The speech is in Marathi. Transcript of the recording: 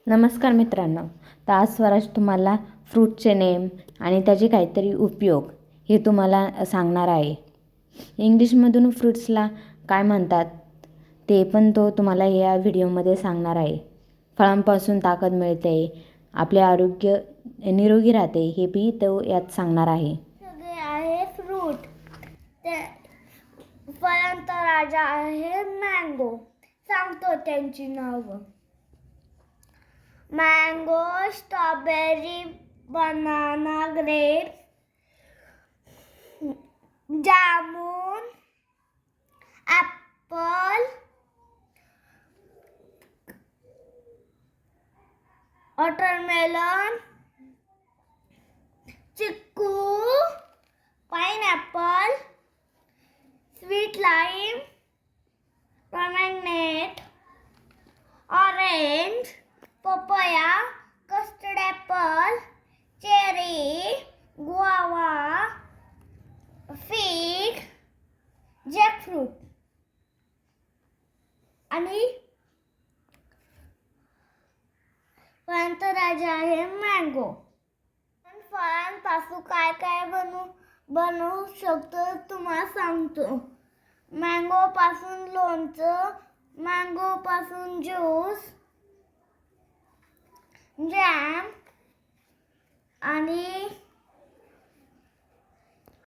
नमस्कार मित्रांनो. तर आज स्वराज तुम्हाला फ्रूटचे नेम आणि त्याचे काहीतरी उपयोग हे तुम्हाला सांगणार आहे. इंग्लिशमधून फ्रूट्सला काय म्हणतात ते पण तो तुम्हाला या व्हिडिओमध्ये सांगणार आहे. फळांपासून ताकद मिळते, आपले आरोग्य निरोगी राहते हे बी तो यात सांगणार आहे. सगळे आहे फ्रूट. ते फळांचा राजा आहे मँगो. सांगतो त्यांची नावं. Mango, strawberry, banana, grapes, jamun, apple, watermelon, chikoo, pineapple, sweet lime, pomegranate, orange, papaya, custard apple, cherry, guava, fig, jackfruit आणि फळांचा राजा आहे मँगो. फळांपासून काय काय बनवू शकतो तुम्हाला सांगतो. मँगो पासून लोणचं, मँगो पासून ज्यूस, जॅम आणि